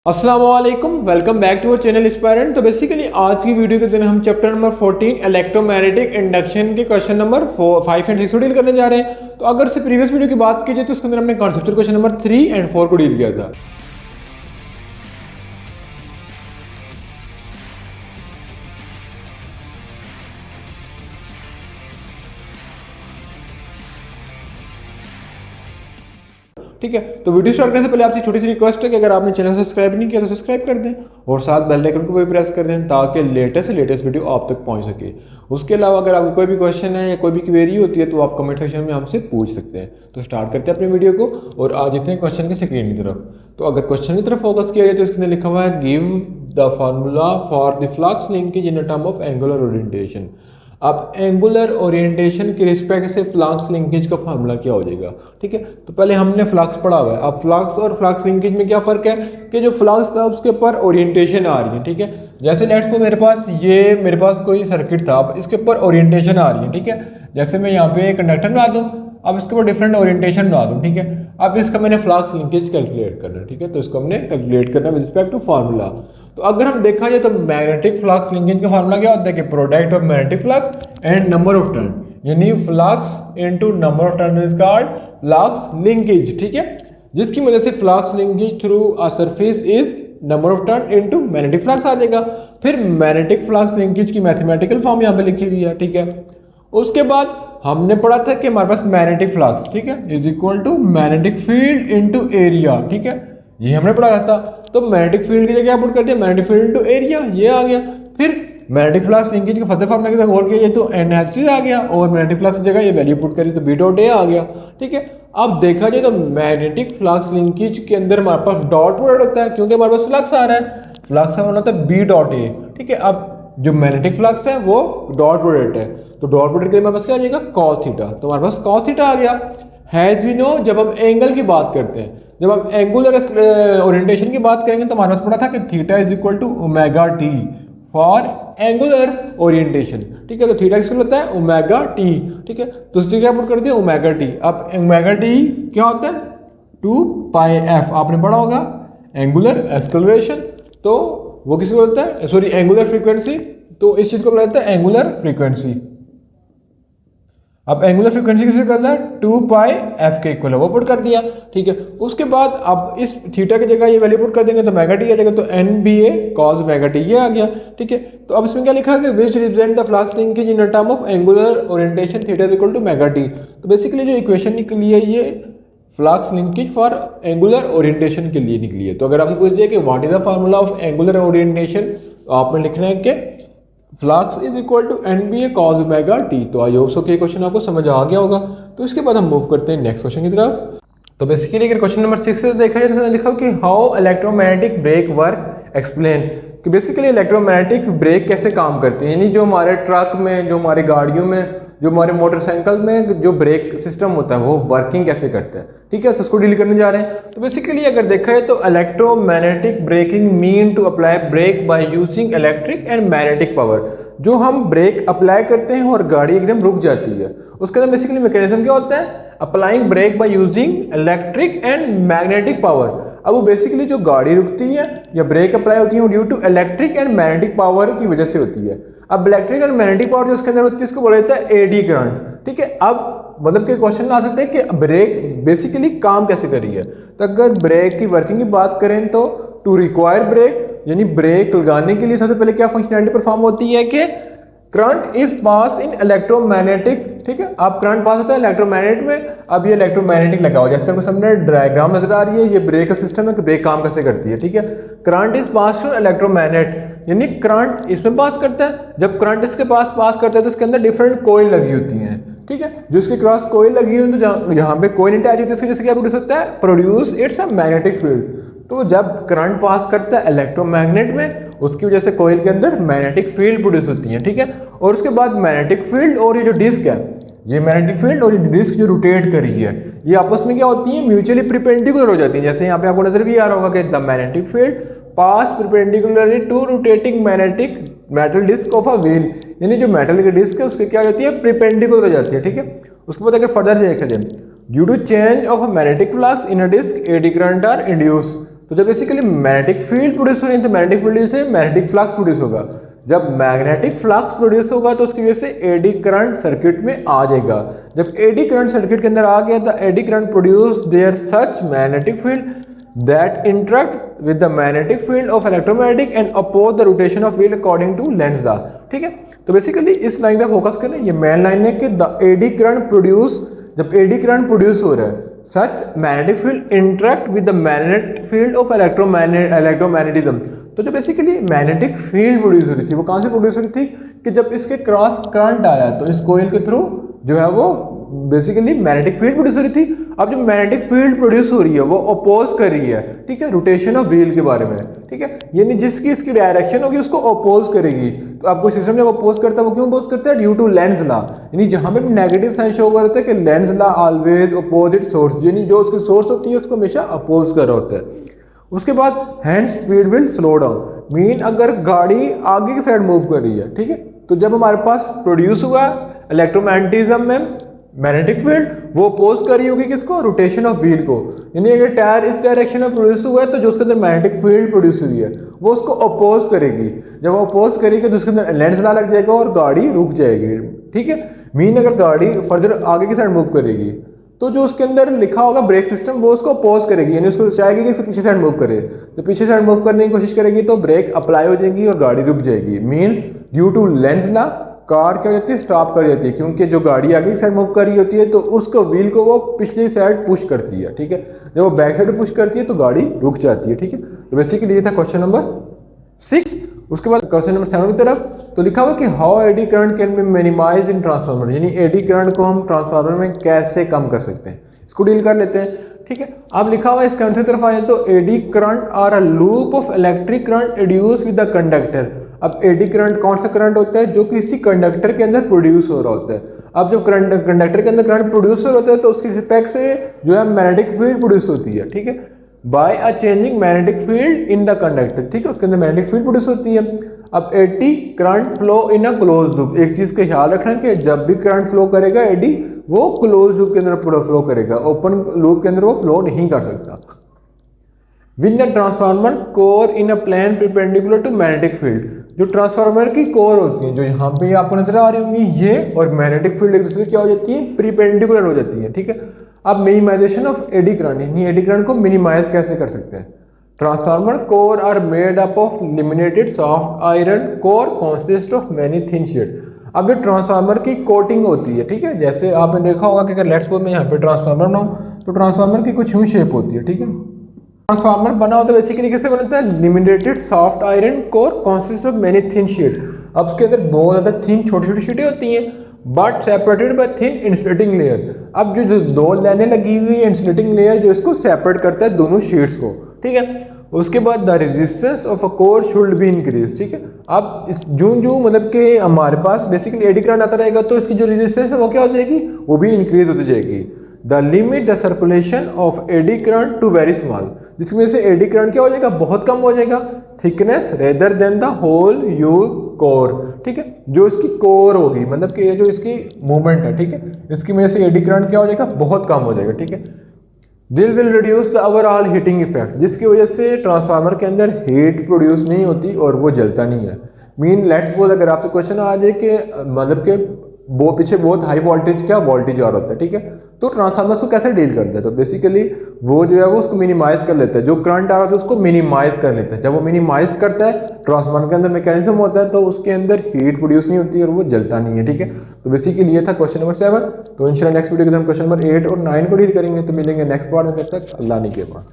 अस्सलाम वालेकुम, welcome back to our channel aspirant. तो बेसिकली आज की वीडियो के दिन हम चैप्टर नंबर 14 इलेक्ट्रोमैग्नेटिक इंडक्शन के क्वेश्चन नंबर 5 एंड 6 को डील करने जा रहे हैं। तो अगर से प्रीवियस वीडियो की बात की जाए तो उसके अंदर हमने कॉन्सेप्चुअल क्वेश्चन नंबर 3 एंड 4 को डील किया था। ठीक है, तो वीडियो स्टार्ट करने से पहले आपसे छोटी सी रिक्वेस्ट है कि अगर आपने चैनल सब्सक्राइब नहीं किया तो सब्सक्राइब कर दें और साथ बेल आइकन को भी प्रेस कर दें ताकि लेटेस्ट से लेटेस्ट वीडियो आप तक पहुंच सके। उसके अलावा अगर आपको कोई भी क्वेश्चन है या कोई भी क्वेरी होती है तो आप कमेंट सेक्शन में हमसे पूछ सकते हैं। तो स्टार्ट करते हैं अपनी वीडियो को और आज इतने क्वेश्चन के स्क्रीन की तरफ। तो अगर क्वेश्चन की तरफ फोकस किया जाए तो इसके लिखा हुआ है give the formula for the flux linkage in term of angular orientation. अब एंगुलर ओरिएंटेशन के रिस्पेक्ट से फ्लक्स लिंकेज का फार्मूला क्या हो जाएगा। ठीक है, तो पहले हमने फ्लक्स पढ़ा हुआ है। अब फ्लक्स और फ्लक्स लिंकेज में क्या फ़र्क है कि जो फ्लक्स था उसके ऊपर ओरिएंटेशन आ रही है। ठीक है, जैसे लेट्स को मेरे पास कोई सर्किट था, अब इसके ऊपर ओरिएंटेशन आ रही है। ठीक है, जैसे मैं यहाँ पे एक कंडक्टर बना दूँ, अब इसके ऊपर डिफरेंट ओरिएंटेशन बना दूँ। ठीक है, अब इसका मैंने फ्लक्स लिंकेज कैलकुलेट करना है। ठीक है, तो इसको हमने कैलकुलेट करना विद रिस्पेक्ट टू फार्मूला। तो अगर हम देखा जाए तो मैग्नेटिक फ्लक्स लिंकेज का फार्मूला क्या होता है कि product of magnetic flux and number of turn, यानी flux into number of turn is called flux linkage. ठीक है, जिसकी वजह से flux linkage through a surface is number of turn into magnetic flux आ जाएगा। फिर मैग्नेटिक फ्लक्स लिंकेज की मैथमेटिकल फॉर्म यहाँ पे लिखी हुई है। ठीक है, उसके बाद हमने पढ़ा था कि हमारे पास मैग्नेटिक फ्लक्स, ठीक है, is equal to magnetic field into area. ठीक है, ये हमने पढ़ा था। तो मैग्नेटिक फील्ड की जगह पुट कर दिया मैग्नेटिक फील्ड इनटू एरिया, ये आ गया। फिर मैग्नेटिक फ्लक्स लिंकेज का फर्दर फॉर्मूला के साथ किया तो NH आ गया और मैग्नेटिक फ्लक्स की जगह ये वैल्यू पुट करी तो B डॉट A आ गया। ठीक है, अब देखा जाए तो मैग्नेटिक फ्लक्स लिंकेज के अंदर हमारे पास डॉट प्रोडक्ट होता है क्योंकि हमारे पास फ्लक्स आ रहा है, फ्लक्स का होता है B डॉट A। ठीक है, अब जो मैग्नेटिक फ्लक्स है वो डॉट प्रोडक्ट है, तो डॉट प्रोडक्ट के लिए हमारे पास क्या आ जाएगा कॉस थीटा, तो हमारे पास कॉस थीटा आ गया। हैज वी नो, जब हम एंगल की बात करते हैं, जब हम एंगुलर ओरिएंटेशन की बात करेंगे तो हमारे पास पड़ा था कि theta is equal to omega T for angular orientation. ठीक है, तो थीटा किसको होता है ओमेगा टी। ठीक है, तो उसकी क्या पुट कर दिया ओमेगा टी। अब ओमेगा टी क्या होता है 2 पाई एफ, आपने पढ़ा होगा एंगुलर एक्सेलरेशन, तो वो किसको बोलता है सॉरी एंगुलर फ्रीक्वेंसी, तो इस चीज को बोला जाता है एंगुलर फ्रीक्वेंसी। अब एंगुलर फ्रीक्वेंसी किसे करता है 2 पाई एफ के इक्वल है, वो पुट कर दिया। ठीक है, उसके बाद अब इस थीटा की जगह ये वैल्यू पुट कर देंगे तो मेगा टी आ जाएगा, तो NBA cos मेगा टी ये आ गया। ठीक है, तो अब इसमें क्या लिखा है कि which represent the flux linkage in term of angular orientation theta is equal to mega T. तो बेसिकली जो इक्वेशन निकली है ये flux linkage for angular orientation के लिए निकली है। तो अगर आपने पूछ दिया कि what is the formula of angular orientation, तो आपने लिखना है कि flux is equal to NBA cos omega T. तो आई होप सो कि क्वेश्चन आपको समझ आ गया होगा। तो इसके बाद हम मूव करते हैं नेक्स्ट क्वेश्चन की तरफ। तो बेसिकली अगर क्वेश्चन नंबर 6 से देखा जाए तो लिखा कि how electromagnetic brake work explain, कि बेसिकली इलेक्ट्रोमैग्नेटिक ब्रेक कैसे काम करते हैं, यानी जो हमारे ट्रक में, जो हमारी गाड़ियों में, जो हमारे मोटरसाइकिल में जो ब्रेक सिस्टम होता है वो वर्किंग कैसे करता है। ठीक है, तो उसको डील करने जा रहे हैं। तो बेसिकली अगर देखा है तो electromagnetic braking mean to apply brake by using electric and magnetic power. जो हम ब्रेक अप्लाई करते हैं और गाड़ी एकदम रुक जाती है, उसके अंदर बेसिकली मैकेनिज्म क्या होता है applying brake by using electric and magnetic power. अब वो बेसिकली जो गाड़ी रुकती है या ब्रेक अप्लाई होती है वो due to electric and magnetic power की वजह से होती है। अब इलेक्ट्रिक एंड मैग्नेटिक पावर जो उसके अंदर होती है इसको बोला जाता है एडी करंट। ठीक है, अब मतलब के क्वेश्चन आ सकते हैं कि ब्रेक बेसिकली काम कैसे कर रही है। तो अगर ब्रेक की वर्किंग की बात करें तो टू रिक्वायर ब्रेक, यानी ब्रेक लगाने के लिए सबसे पहले क्या फंक्शनैलिटी परफॉर्म होती है कि current if pass in electromagnetic. ठीक है, अब करंट पास होता है इलेक्ट्रोमैग्नेट में, अब ये इलेक्ट्रोमैग्नेटिक लगा हुआ है, जैसे आपको सामने डायग्राम नजर आ रही है, ये ब्रेक का सिस्टम है कि ब्रेक काम कैसे करती है। ठीक है, current is pass to electromagnet, यानी करंट इसमें पास करता है। जब करंट इसके पास करता है तो इसके अंदर डिफरेंट कॉइल लगी होती हैं। ठीक है, जो इसके क्रॉस कॉइल लगी हुई है तो यहाँ पे कॉइल अटैच होती है, इसकी वजह से क्या प्रोड्यूस होता है produce it's a magnetic field. तो जब करंट पास करता है इलेक्ट्रोमैग्नेट में उसकी वजह से कॉइल के अंदर मैग्नेटिक फील्ड प्रोड्यूस होती है। ठीक है, और उसके बाद मैग्नेटिक फील्ड और ये जो डिस्क है, ये मैग्नेटिक फील्ड और ये डिस्क जो रोटेट कर रही है ये आपस में क्या होती है म्यूचुअली परपेंडिकुलर हो जाती है। जैसे यहाँ पे आपको नजर भी आ रहा होगा कि the magnetic field pass perpendicularly to rotating magnetic metal disc of a wheel, यानी जो मेटल की डिस्क है उसकी क्या हो जाती है परपेंडिकुलर हो जाती है। ठीक है, उसके बाद अगर फर्दर देखा जाए due to change of magnetic flux in a disc eddy current are induce, तो जब बेसिकली मैग्नेटिक फील्ड प्रोड्यूस हो रही है तो मैग्नेटिक फील्ड से मैग्नेटिक फ्लक्स प्रोड्यूस होगा। जब मैग्नेटिक फ्लक्स प्रोड्यूस होगा तो उसकी वजह से एडी करंट सर्किट में आ जाएगा। जब एडी करंट सर्किट के अंदर आ गया तो eddy current produce there such magnetic field that interact with the magnetic field of electromagnetic and oppose the rotation of wheel according to Lenz law। ठीक है, तो बेसिकली इस लाइन का फोकस करें, ये मेन लाइन है कि द एडी करंट प्रोड्यूस, जब एडी करंट प्रोड्यूस हो रहा है such magnetic field interact with the magnetic field of electromagnetism. तो जो बेसिकली मैग्नेटिक फील्ड प्रोड्यूस हो रही थी वो कहाँ से प्रोड्यूस हो रही थी कि जब इसके क्रॉस करंट आया तो इस कोयल के थ्रू जो है वो बेसिकली मैग्नेटिक फील्ड प्रोड्यूस हो रही थी। अब जो मैग्नेटिक फील्ड प्रोड्यूस हो रही है वो अपोज कर रही है, ठीक है, रोटेशन ऑफ व्हील के बारे में, ठीक है, यानी जिसकी इसकी डायरेक्शन होगी उसको अपोज करेगी। तो आपको सिस्टम जब अपोज करता है वो क्यों अपोज करता है? ड्यू टू लेंज लॉ, यानी जहां पे नेगेटिव साइन शो करता है कि Lenz law always opposite source, यानी जो उसकी सोर्स होती है उसको हमेशा अपोज कर रहा होता है। उसके बाद hand speed will slow down, mean अगर गाड़ी आगे की साइड मूव कर रही है, ठीक है, तो जब हमारे पास प्रोड्यूस हुआ इलेक्ट्रोमैग्नेटिज्म में मैग्नेटिक फील्ड वो अपोज कर रही होगी किसको? रोटेशन ऑफ व्हील को, यानी अगर टायर इस डायरेक्शन में प्रोड्यूस हुआ है तो जो उसके अंदर मैग्नेटिक फील्ड प्रोड्यूस हुई है वो उसको अपोज करेगी। जब वो अपोज करेगी तो उसके अंदर लेंज लॉ लग जाएगा और गाड़ी रुक जाएगी, ठीक है। मीन अगर गाड़ी फर्दर आगे की साइड मूव करेगी तो जो उसके अंदर लिखा होगा ब्रेक सिस्टम वो उसको अपोज करेगी, यानी उसको चाहेगी कि पीछे साइड मूव करे, तो पीछे साइड मूव करने की कोशिश करेगी तो ब्रेक अप्लाई हो जाएगी और गाड़ी रुक जाएगी। Mean due to Lenz law car क्या हो जाती है? स्टॉप कर जाती है, क्योंकि जो गाड़ी आगे की साइड मूव कर रही होती है तो उसको व्हील को वो पिछली साइड पुश करती है, ठीक है। जब वो बैक साइड पुश करती है तो गाड़ी रुक जाती है, ठीक है। तो बेसिकली ये था क्वेश्चन नंबर 6। उसके बाद क्वेश्चन नंबर 7 की तरफ तो लिखा हुआ कि how eddy current can be minimize in transformer, यानी एडी करंट को हम ट्रांसफार्मर में कैसे कम कर सकते हैं, इसको डील कर लेते हैं, ठीक है। अब लिखा हुआ है इसके आंसर की तरफ आए तो eddy current are a loop of electric current induced with the conductor. अब एडी करंट कौन सा करंट होता है? जो किसी कंडक्टर के अंदर प्रोड्यूस हो रहा होता है। अब जब कंडक्टर के अंदर करंट प्रोड्यूस हो रहा होता है तो उसके रिस्पेक्ट से जो है मैग्नेटिक फील्ड प्रोड्यूस होती है, ठीक है, by a changing magnetic field in the conductor, ठीक है, उसके अंदर मैग्नेटिक फील्ड प्रोड्यूस होती है। अब eddy current flow in a close loop, एक चीज का ख्याल रखना कि जब भी करंट फ्लो करेगा एडी वो क्लोज लूप के अंदर फ्लो करेगा, ओपन लूप के अंदर वो फ्लो नहीं कर सकता। When the transformer core in a plane perpendicular to magnetic field, जो ट्रांसफार्मर की कोर होती है जो यहाँ पे आपको नजर आ रही होंगी, ये और मैग्नेटिक फील्ड एक दूसरे क्या हो जाती है? परपेंडिकुलर हो जाती है, ठीक है। अब मिनिमाइजेशन ऑफ एडी करंट, यानी एडी करंट को मिनिमाइज कैसे कर सकते हैं? Transformer core are made up of laminated soft iron core consist of many thin sheet. अब जो ट्रांसफार्मर की कोटिंग होती है, ठीक है, जैसे आपने देखा होगा कि अगर लेट्स सपोज मैं यहाँ पे ट्रांसफार्मर बनाऊँ तो ट्रांसफार्मर की कुछ यूं शेप होती है, ठीक है। ट्रांसफार्मर बना होता है बेसिकली कैसे बनता है? Laminated soft iron core consist of many thin sheet. अब उसके अंदर बहुत ज्यादा थिन छोटी छोटी शीटें होती हैं but separated by thin insulating layer. अब जो दो लाइनें लगी हुई है इंसुलेटिंग लेयर जो इसको सेपरेट करता है दोनों शीट्स को, ठीक है। उसके बाद the resistance of a core should be increase, ठीक है। अब इस जूं मतलब कि हमारे पास बेसिकली एडी करंट आता रहेगा तो इसकी जो रेजिस्टेंस है वो क्या हो जाएगी? वो भी इंक्रीज होती जाएगी। The limit the circulation of eddy current to very small, जिसकी वजह से एडी करंट क्या हो जाएगा? बहुत कम हो जाएगा। Thickness rather than the whole you core, ठीक है, जो इसकी कोर होगी मतलब कि जो इसकी मूवमेंट है, ठीक है, इसकी वजह से एडी करंट क्या हो जाएगा? बहुत कम हो जाएगा, ठीक है। दिल will reduce the overall heating effect, जिसकी वजह से ट्रांसफार्मर के अंदर हीट प्रोड्यूस नहीं होती और वो जलता नहीं है। मीन लेट्स सपोज अगर आपसे क्वेश्चन आ जाए कि मतलब कि वो पीछे बहुत हाई वोल्टेज क्या वोल्टेज आ रहा होता है, ठीक है, तो ट्रांसफार्मर को कैसे डील करता है? तो बेसिकली वो जो है वो उसको मिनिमाइज कर लेता है, जो करंट आ रहा है उसको मिनिमाइज कर लेता है। जब वो मिनिमाइज करता है ट्रांसफार्मर के अंदर मैकेनिज्म होता है तो उसके अंदर हीट प्रोड्यूस नहीं होती और वो जलता नहीं है, ठीक है। तो बेसिकली ये था क्वेश्चन नंबर 7। तो इंशाल्लाह नेक्स्ट वीडियो के हम क्वेश्चन नंबर 8 और 9 को डील करेंगे। तो मिलेंगे नेक्स्ट पार्ट में, तब तक अल्लाह ने के बाद।